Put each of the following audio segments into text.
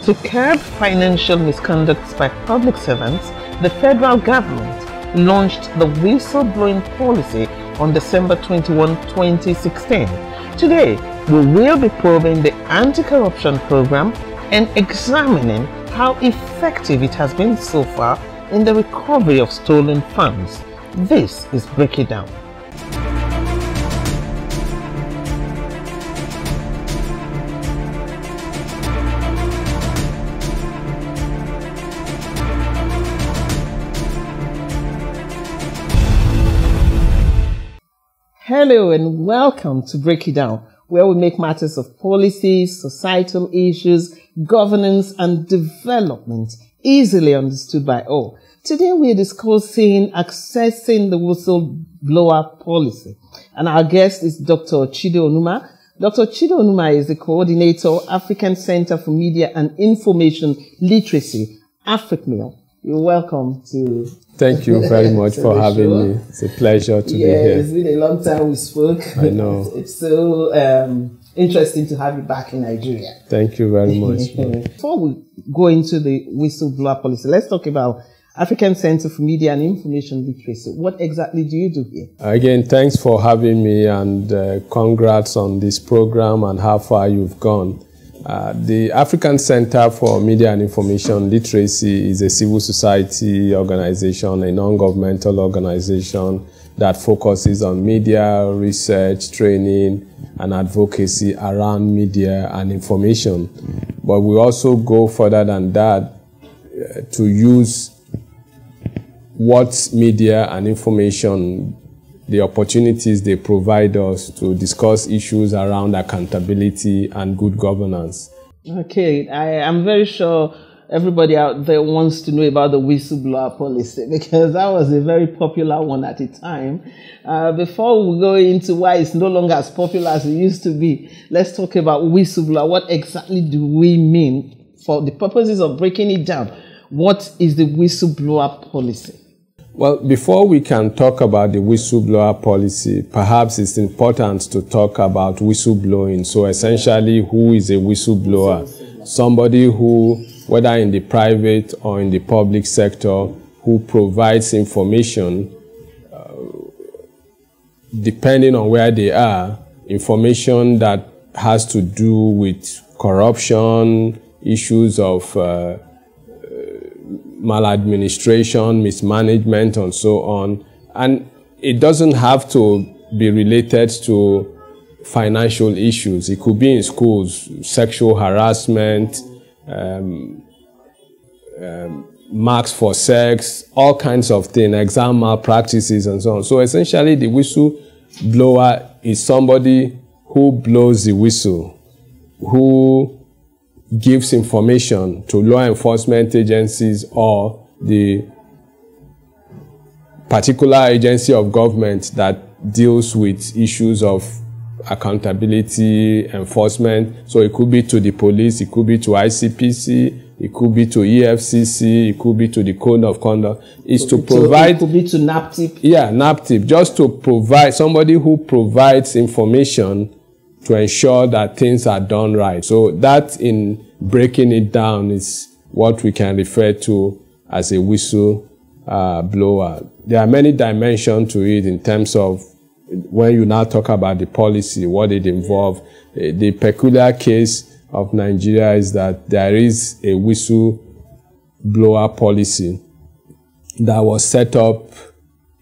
To curb financial misconducts by public servants, the federal government launched the whistleblowing policy on December 21, 2016. Today, we will be probing the anti-corruption program and examining how effective it has been so far in the recovery of stolen funds. This is Break It Down. Hello and welcome to Break It Down, where we make matters of policies, societal issues, governance and development easily understood by all. Today we are discussing accessing the whistleblower policy, and our guest is Dr. CHIDO ONUMAH. Dr. CHIDO ONUMAH is the coordinator, African Center for Media and Information Literacy, AFRICMIL. You're welcome to... Thank you very much for having me. It's a pleasure to be here. It's been a long time we spoke. I know. It's so interesting to have you back in Nigeria. Thank you very much. Before we go into the whistleblower policy, let's talk about African Center for Media and Information Literacy. What exactly do you do here? Again, thanks for having me, and congrats on this program and how far you've gone. The African Center for Media and Information Literacy is a civil society organization, a non-governmental organization that focuses on media, research, training, and advocacy around media and information. But we also go further than that to use what media and information, the opportunities they provide us to discuss issues around accountability and good governance. Okay, I am very sure everybody out there wants to know about the whistleblower policy, because that was a very popular one at the time. Before we go into why it's no longer as popular as it used to be, let's talk about whistleblower. What exactly do we mean? For the purposes of breaking it down, what is the whistleblower policy? Well, before we can talk about the whistleblower policy, perhaps it's important to talk about whistleblowing. So essentially, who is a whistleblower? Somebody who, whether in the private or in the public sector, who provides information, depending on where they are, information that has to do with corruption, issues of maladministration, mismanagement, and so on. And it doesn't have to be related to financial issues. It could be in schools, sexual harassment, marks for sex, all kinds of things, exam malpractices, and so on. So essentially, the whistleblower is somebody who blows the whistle, who gives information to law enforcement agencies or the particular agency of government that deals with issues of accountability, enforcement. So it could be to the police, it could be to ICPC, it could be to EFCC, it could be to the Code of Conduct. It's to provide... It could be to NAPTIP. Yeah, NAPTIP. Just to provide, somebody who provides information to ensure that things are done right. So that, in breaking it down, is what we can refer to as a whistleblower. There are many dimensions to it in terms of when you now talk about the policy, what it involves. The peculiar case of Nigeria is that there is a whistleblower policy that was set up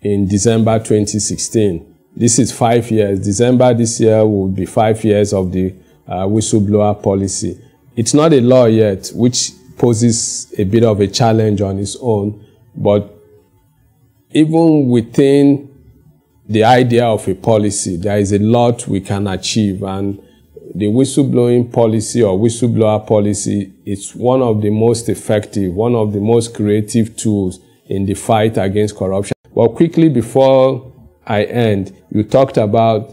in December 2016. This is 5 years. December this year will be 5 years of the whistleblower policy. It's not a law yet, which poses a bit of a challenge on its own. But even within the idea of a policy, there is a lot we can achieve. And the whistleblowing policy or whistleblower policy is one of the most effective, one of the most creative tools in the fight against corruption. Well, quickly before I end, you talked about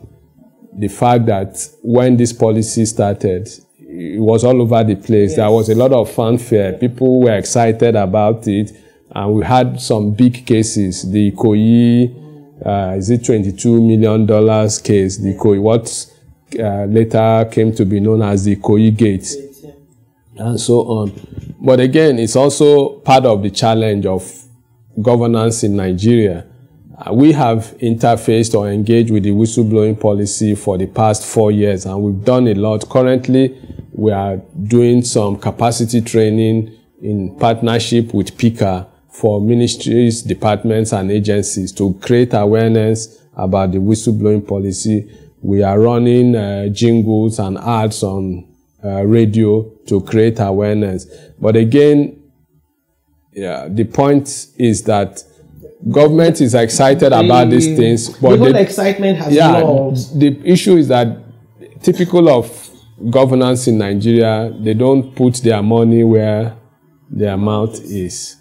the fact that when this policy started, it was all over the place. Yes. There was a lot of fanfare. People were excited about it. And we had some big cases. The Ikoyi, is it $22 million case? The Ikoyi, what later came to be known as the Ikoyi Gate. and so on. But again, it's also part of the challenge of governance in Nigeria. We have interfaced or engaged with the whistleblowing policy for the past 4 years, and we've done a lot. Currently, we are doing some capacity training in partnership with PICA for ministries, departments, and agencies to create awareness about the whistleblowing policy. We are running jingles and ads on radio to create awareness. But again, the point is that government is excited about these things, but the whole excitement has lost. The issue is that typical of governance in Nigeria, they don't put their money where their mouth is,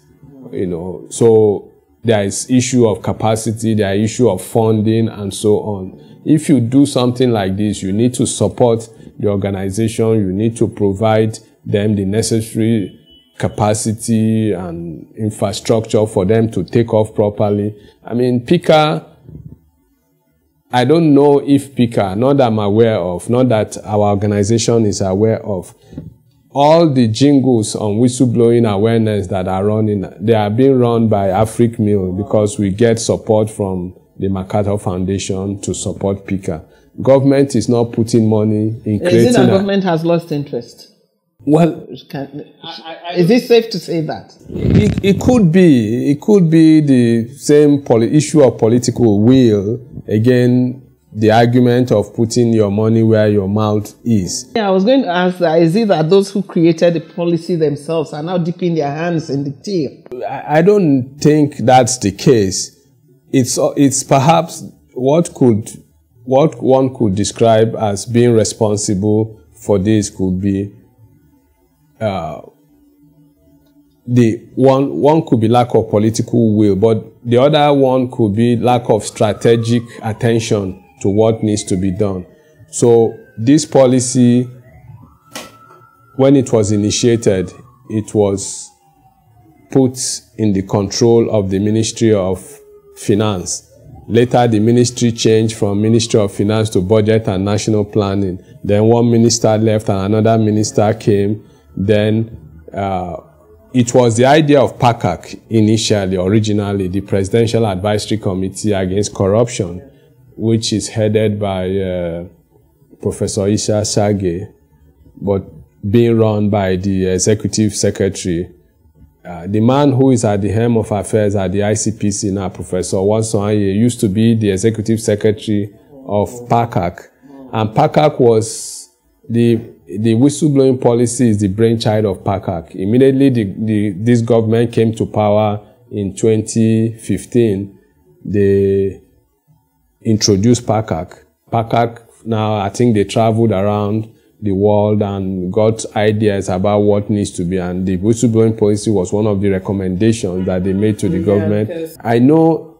So there is issue of capacity, there is issue of funding, and so on. If you do something like this, you need to support the organization, you need to provide them the necessary capacity and infrastructure for them to take off properly. I mean, PICA, I don't know if PICA, not that I'm aware of, not that our organization is aware of, all the jingles on whistleblowing awareness that are running, they are being run by AFRICMIL because we get support from the MacArthur Foundation to support PICA. Government is not putting money in creating... Is it that government has lost interest? Well, is it safe to say that? It could be. It could be the same issue of political will. Again, the argument of putting your money where your mouth is. Yeah, I was going to ask that. Is it that those who created the policy themselves are now dipping their hands in the tea? I don't think that's the case. It's perhaps what one could describe as being responsible for this could be the one could be lack of political will, but the other one could be lack of strategic attention to what needs to be done. So this policy, when it was initiated, it was put in the control of the Ministry of Finance. Later, the ministry changed from Ministry of Finance to Budget and National Planning. Then one minister left and another minister came. Then it was the idea of PACAC initially, originally, the Presidential Advisory Committee Against Corruption, which is headed by Professor Isa Sage, but being run by the Executive Secretary. The man who is at the helm of affairs at the ICPC now, Professor Wansonye, used to be the Executive Secretary of PACAC. And PACAC was the whistleblowing policy is the brainchild of PACAC. Immediately this government came to power in 2015. They introduced PACAC. PACAC now, I think they traveled around the world and got ideas about what needs to be, and the whistleblowing policy was one of the recommendations that they made to the government. I know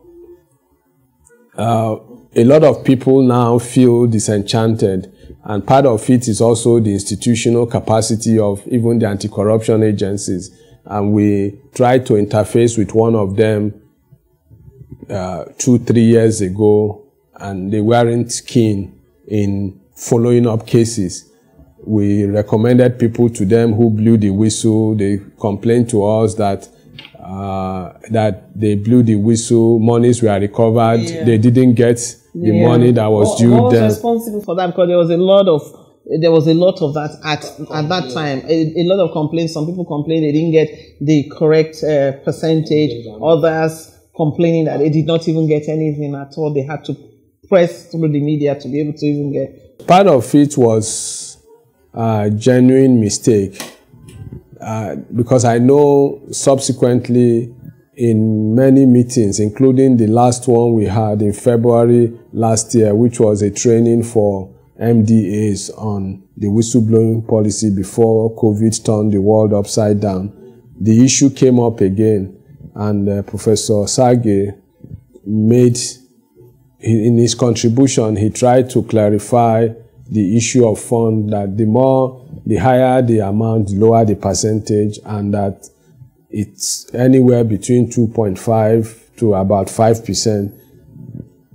a lot of people now feel disenchanted, and part of it is also the institutional capacity of even the anti-corruption agencies. And we tried to interface with one of them 2-3 years ago, and they weren't keen in following up cases. We recommended people to them who blew the whistle. They complained to us that they blew the whistle, monies were recovered. Yeah. They didn't get the money that was due them. Who was responsible for that? Because there was a lot of that at that time. A lot of complaints. Some people complained they didn't get the correct percentage. Others complaining that they did not even get anything at all. They had to press through the media to be able to even get. Part of it was a genuine mistake, because I know subsequently in many meetings, including the last one we had in February last year, which was a training for MDAs on the whistleblowing policy before COVID turned the world upside down. The issue came up again, and Professor Sage made, in his contribution, he tried to clarify the issue of fund, that the higher the amount, the lower the percentage, and that it's anywhere between 2.5 to about 5%.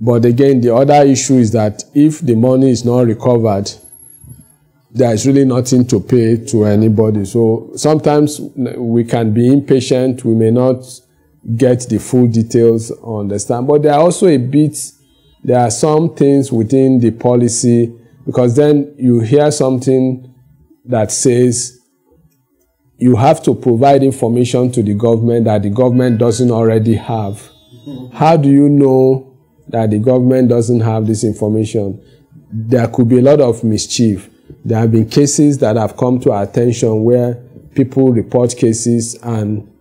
But again, the other issue is that if the money is not recovered, there is really nothing to pay to anybody. So sometimes we can be impatient. We may not get the full details, understand. But there are also there are some things within the policy, because then you hear something that says you have to provide information to the government that the government doesn't already have. How do you know that the government doesn't have this information? There could be a lot of mischief. There have been cases that have come to our attention where people report cases and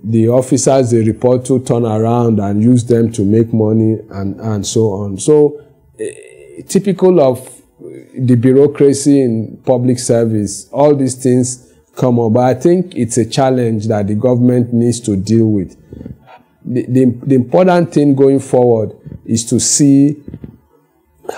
the officers they report to turn around and use them to make money and so on. So, typical of the bureaucracy in public service, all these things come up. But I think it's a challenge that the government needs to deal with. The important thing going forward is to see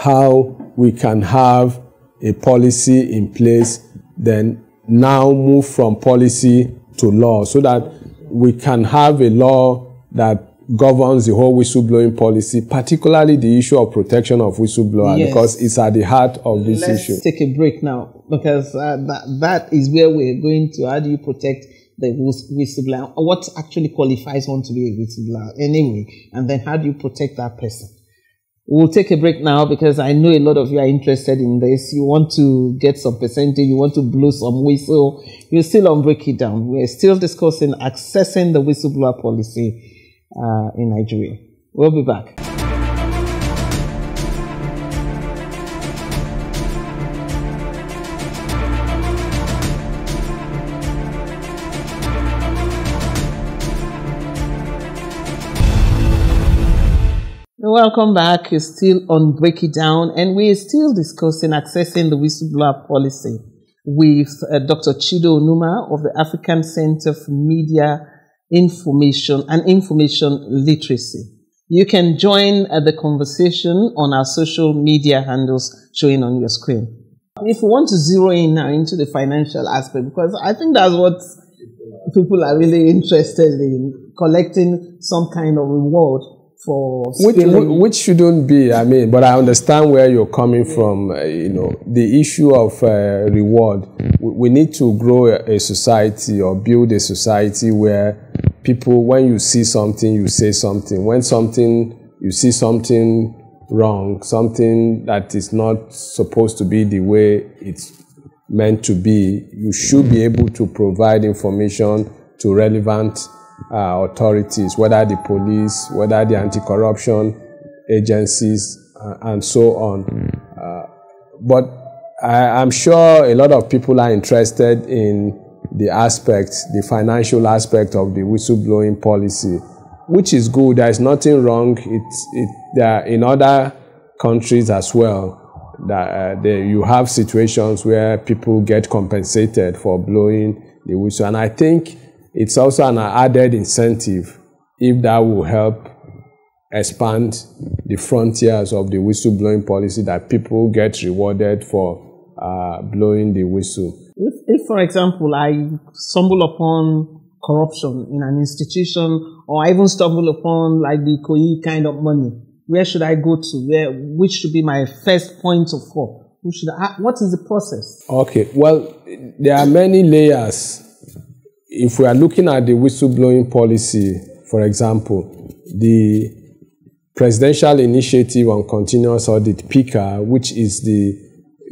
how we can have a policy in place, then now move from policy to law, so that we can have a law that governs the whole whistleblowing policy, particularly the issue of protection of whistleblowers, yes, because it's at the heart of this issue. Let's take a break now, because that is where we're going to. How do you protect the whistleblower? What actually qualifies one to be a whistleblower anyway? And then how do you protect that person? We'll take a break now, because I know a lot of you are interested in this. You want to get some percentage. You want to blow some whistle. You're still on Break It Down. We're still discussing accessing the whistleblower policy in Nigeria. We'll be back. Welcome back. You're still on Break It Down, and we're still discussing accessing the whistleblower policy with Dr. CHIDO ONUMAH of the African Center for Media Information and Information Literacy. You can join the conversation on our social media handles showing on your screen. If you want to zero in now into the financial aspect, because I think that's what people are really interested in, collecting some kind of reward for which shouldn't be, I mean, but I understand where you're coming from. The issue of reward. We need to grow a society or build a society where people, when you see something, you say something. When you see something wrong, something that is not supposed to be the way it's meant to be, you should be able to provide information to relevant authorities, whether the police, whether the anti-corruption agencies, and so on. But I'm sure a lot of people are interested in the financial aspect of the whistleblowing policy, which is good. There is nothing wrong. There are in other countries as well that you have situations where people get compensated for blowing the whistle, and I think it's also an added incentive if that will help expand the frontiers of the whistleblowing policy, that people get rewarded for blowing the whistle. If, for example, I stumble upon corruption in an institution, or I even stumble upon like the Ikoyi kind of money, where should I go to? Which should be my first point of call? What is the process? Okay, well, there are many layers. If we are looking at the whistleblowing policy, for example, the Presidential Initiative on Continuous Audit, PICA, which is the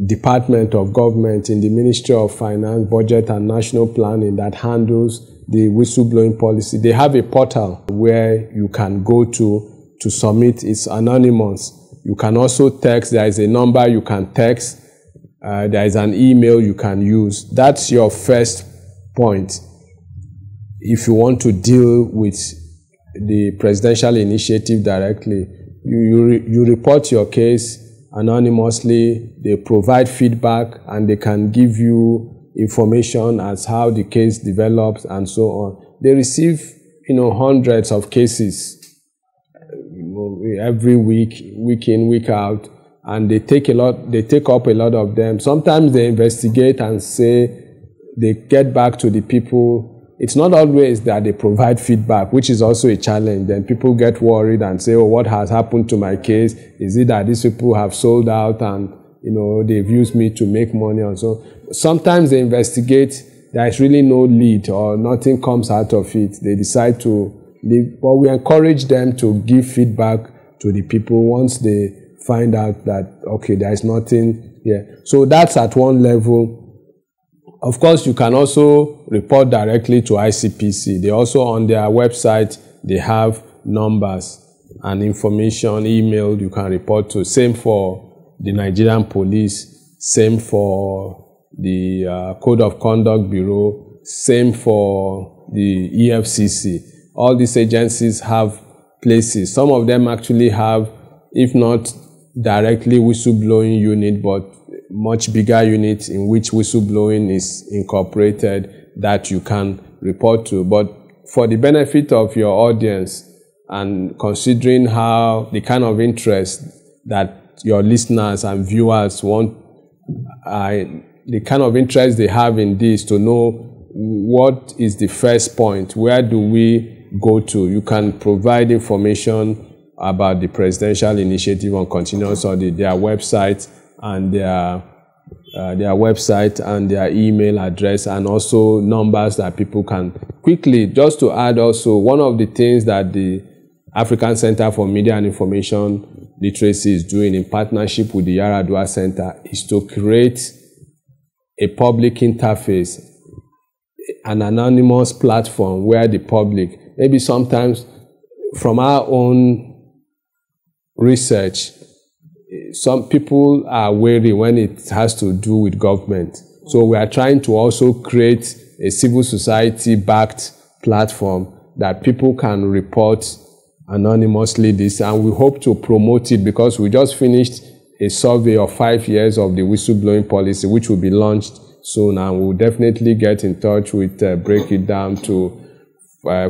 Department of Government in the Ministry of Finance, Budget and National Planning that handles the whistleblowing policy, they have a portal where you can go to submit. It's anonymous. You can also text. There is a number you can text. There is an email you can use. That's your first point. If you want to deal with the presidential initiative directly, you report your case anonymously. They provide feedback and they can give you information as how the case develops and so on. They receive, hundreds of cases every week, week in, week out, and they take up a lot of them. Sometimes they investigate and say they get back to the people. It's not always that they provide feedback, which is also a challenge. Then people get worried and say, oh, what has happened to my case? Is it that these people have sold out and they've used me to make money or so. Sometimes they investigate, there is really no lead or nothing comes out of it. They decide to leave, but we encourage them to give feedback to the people once they find out that, okay, there is nothing here. So that's at one level. Of course, you can also report directly to ICPC. They also, on their website, they have numbers and information, email you can report to. Same for the Nigerian police, same for the Code of Conduct Bureau, same for the EFCC. All these agencies have places. Some of them actually have, if not directly whistleblowing unit, but much bigger units in which whistleblowing is incorporated that you can report to. But for the benefit of your audience and considering how the kind of interest that your listeners and viewers want, the kind of interest they have in this, to know what is the first point, where do we go to? You can provide information about the Presidential Initiative on Continuous Audit, their website and their email address, and also numbers that people can quickly. Just to add also, one of the things that the African Center for Media and Information Literacy is doing in partnership with the Yaradua Center is to create a public interface, an anonymous platform where the public, maybe sometimes from our own research, some people are wary when it has to do with government. So we are trying to also create a civil society-backed platform that people can report anonymously this, and we hope to promote it because we just finished a survey of 5 years of the whistleblowing policy, which will be launched soon, and we'll definitely get in touch with Break It Down to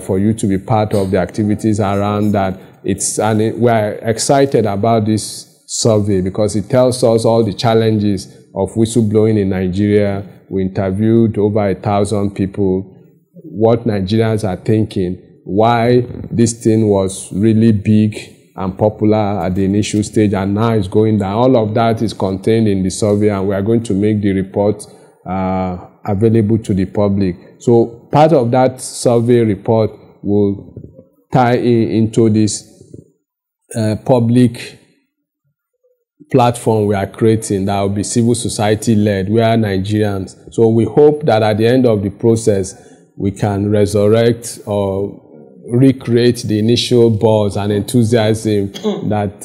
for you to be part of the activities around that. We're excited about this survey because it tells us all the challenges of whistleblowing in Nigeria. We interviewed over 1,000 people, what Nigerians are thinking, why this thing was really big and popular at the initial stage and now it's going down. All of that is contained in the survey, and we are going to make the report available to the public. So part of that survey report will tie into this public platform we are creating that will be civil society led. We are Nigerians. So we hope that at the end of the process, we can resurrect or recreate the initial buzz and enthusiasm that.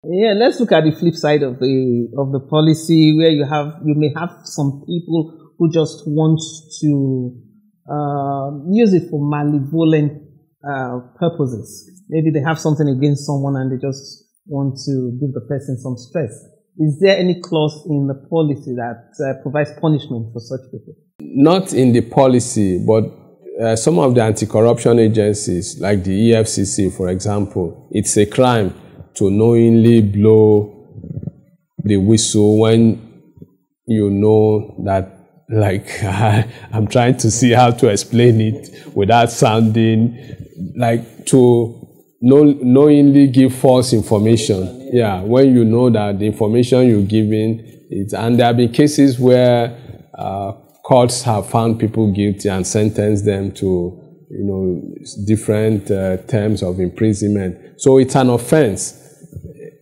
Yeah, let's look at the flip side of the policy, where you may have some people who just want to use it for malevolent purposes. Maybe they have something against someone and they just want to give the person some stress. Is there any clause in the policy that provides punishment for such people? Not in the policy, but some of the anti-corruption agencies, like the EFCC, for example, it's a crime to knowingly blow the whistle when you know that, like, I'm trying to see how to explain it without sounding like, to knowingly give false information. Yeah, when you know that the information you're giving, and there have been cases where courts have found people guilty and sentenced them to, different terms of imprisonment. So it's an offense.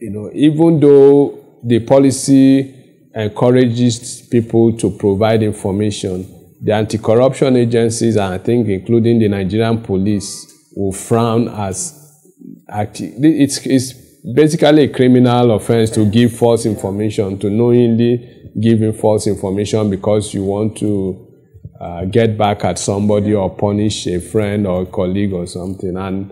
Even though the policy encourages people to provide information, the anti-corruption agencies, and I think including the Nigerian police, will frown as it's basically a criminal offense to give false information, to knowingly giving false information because you want to get back at somebody or punish a friend or a colleague or something. And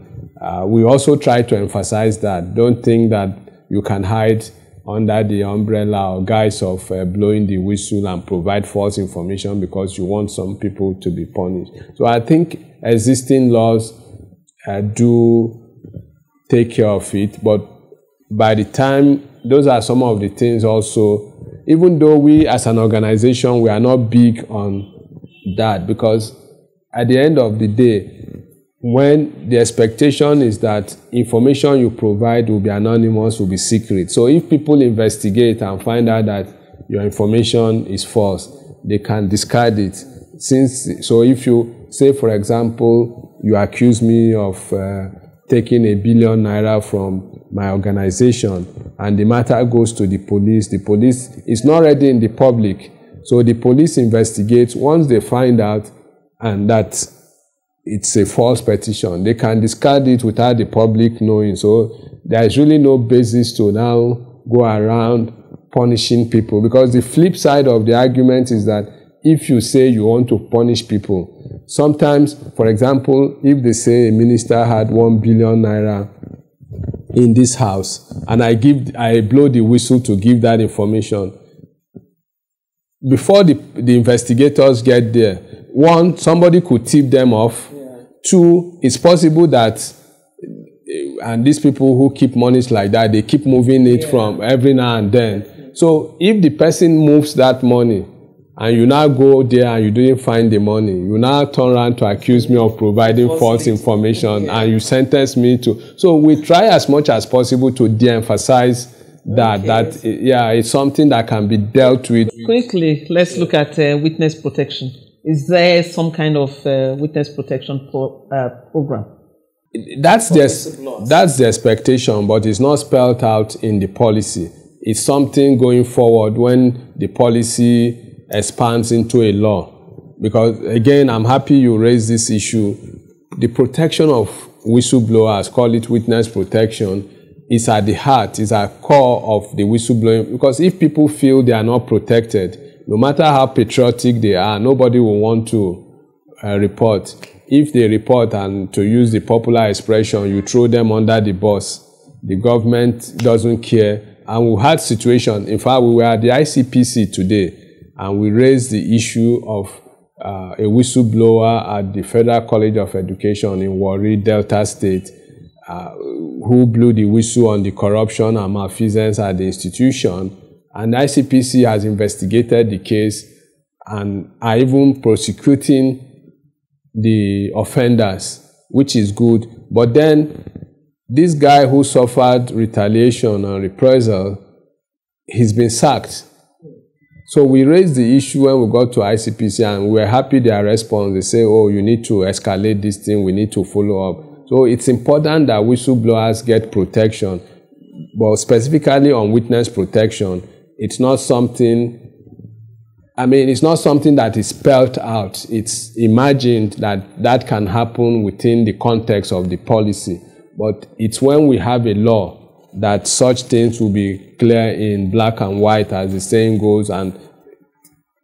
we also try to emphasize that. Don't think that you can hide under the umbrella or guise of blowing the whistle and provide false information because you want some people to be punished. So I think existing laws do take care of it, but by the time, those are some of the things also, even though we as an organization, we are not big on that, because at the end of the day, when the expectation is that information you provide will be anonymous, will be secret. So if people investigate and find out that your information is false, they can discard it. So if you say, for example, you accuse me of taking ₦1 billion from my organization, and the matter goes to the police is not already in the public. So the police investigates. Once they find out and that it's a false petition, they can discard it without the public knowing. So there is really no basis to now go around punishing people, because the flip side of the argument is that if you say you want to punish people, sometimes, for example, if they say a minister had ₦1 billion in this house, and I blow the whistle to give that information, before the investigators get there, one, somebody could tip them off. Yeah. Two, it's possible that, and these people who keep monies like that, they keep moving it from every now and then. So if the person moves that money, and you now go there and you didn't find the money, you now turn around to accuse me of providing false information, and you sentence me to. So we try as much as possible to de-emphasize that it's something that can be dealt with. Quickly, let's look at witness protection. Is there some kind of witness protection program? That's the expectation, but it's not spelled out in the policy. It's something going forward when the policy expands into a law. Because again, I'm happy you raised this issue. The protection of whistleblowers, call it witness protection, is at the heart, is at core of the whistleblowing. Because if people feel they are not protected, no matter how patriotic they are, nobody will want to report. If they report, and to use the popular expression, you throw them under the bus, the government doesn't care. And we had situations, in fact, we were at the ICPC today, and we raised the issue of a whistleblower at the Federal College of Education in Warri, Delta State, who blew the whistle on the corruption and malfeasance at the institution. And the ICPC has investigated the case and are even prosecuting the offenders, which is good. But then this guy who suffered retaliation and reprisal, he's been sacked. So we raised the issue when we got to ICPC, and we were happy their response. They say, oh, you need to escalate this thing, we need to follow up. So it's important that whistleblowers get protection. But specifically on witness protection, it's not something that is spelled out. It's imagined that can happen within the context of the policy. But it's when we have a law that such things will be clear in black and white, as the saying goes, and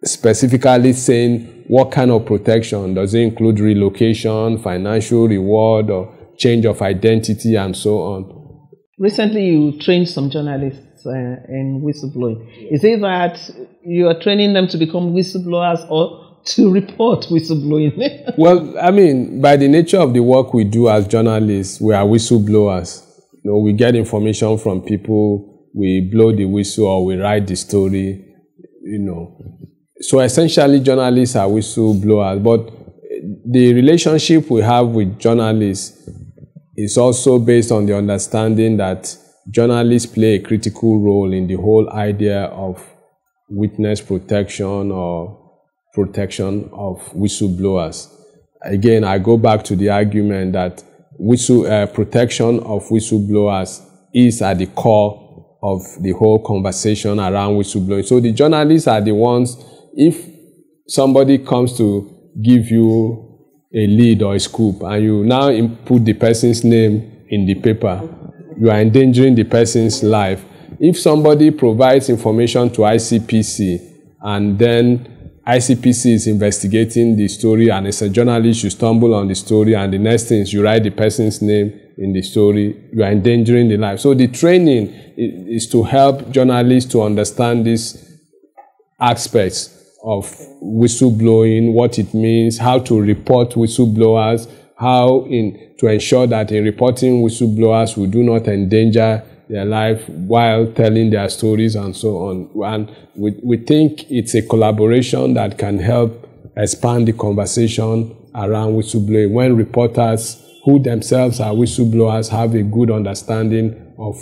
specifically saying what kind of protection. Does it include relocation, financial reward, or change of identity, and so on? Recently, you trained some journalists in whistleblowing. Is it that you are training them to become whistleblowers or to report whistleblowing? Well, I mean, by the nature of the work we do as journalists, we are whistleblowers. You know, we get information from people, we blow the whistle, or we write the story, you know. So essentially, journalists are whistleblowers. But the relationship we have with journalists is also based on the understanding that journalists play a critical role in the whole idea of witness protection or protection of whistleblowers. Again, I go back to the argument that protection of whistleblowers is at the core of the whole conversation around whistleblowing. So the journalists are the ones, if somebody comes to give you a lead or a scoop and you now input the person's name in the paper, you are endangering the person's life. If somebody provides information to ICPC and then ICPC is investigating the story, and as a journalist you stumble on the story, and the next thing is you write the person's name in the story, you are endangering the life. So the training is to help journalists to understand these aspects of whistleblowing, what it means, how to report whistleblowers, to ensure that in reporting whistleblowers we do not endanger their life while telling their stories and so on. And we think it's a collaboration that can help expand the conversation around whistleblowing. When reporters who themselves are whistleblowers have a good understanding of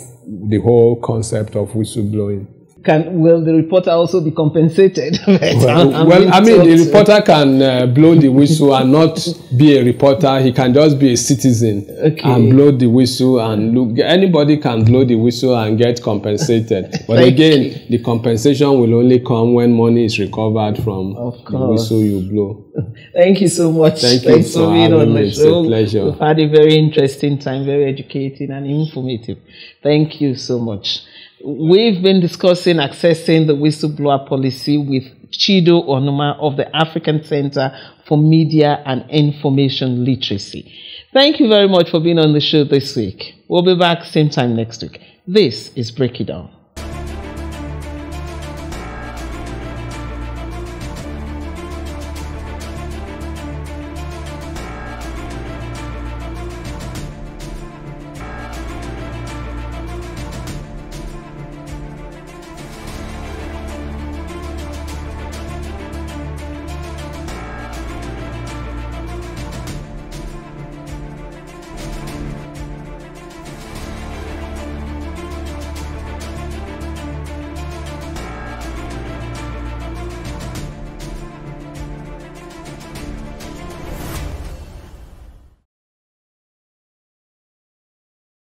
the whole concept of whistleblowing. Will the reporter also be compensated? The reporter can blow the whistle and not be a reporter. He can just be a citizen and blow the whistle and look. Anybody can blow the whistle and get compensated. But again, the compensation will only come when money is recovered from the whistle you blow. Thank you so much. Thanks for being on the show. It's a pleasure. We've had a very interesting time, very educating and informative. Thank you so much. We've been discussing accessing the whistleblower policy with CHIDO ONUMAH of the African Center for Media and Information Literacy. Thank you very much for being on the show this week. We'll be back same time next week. This is Break It Down.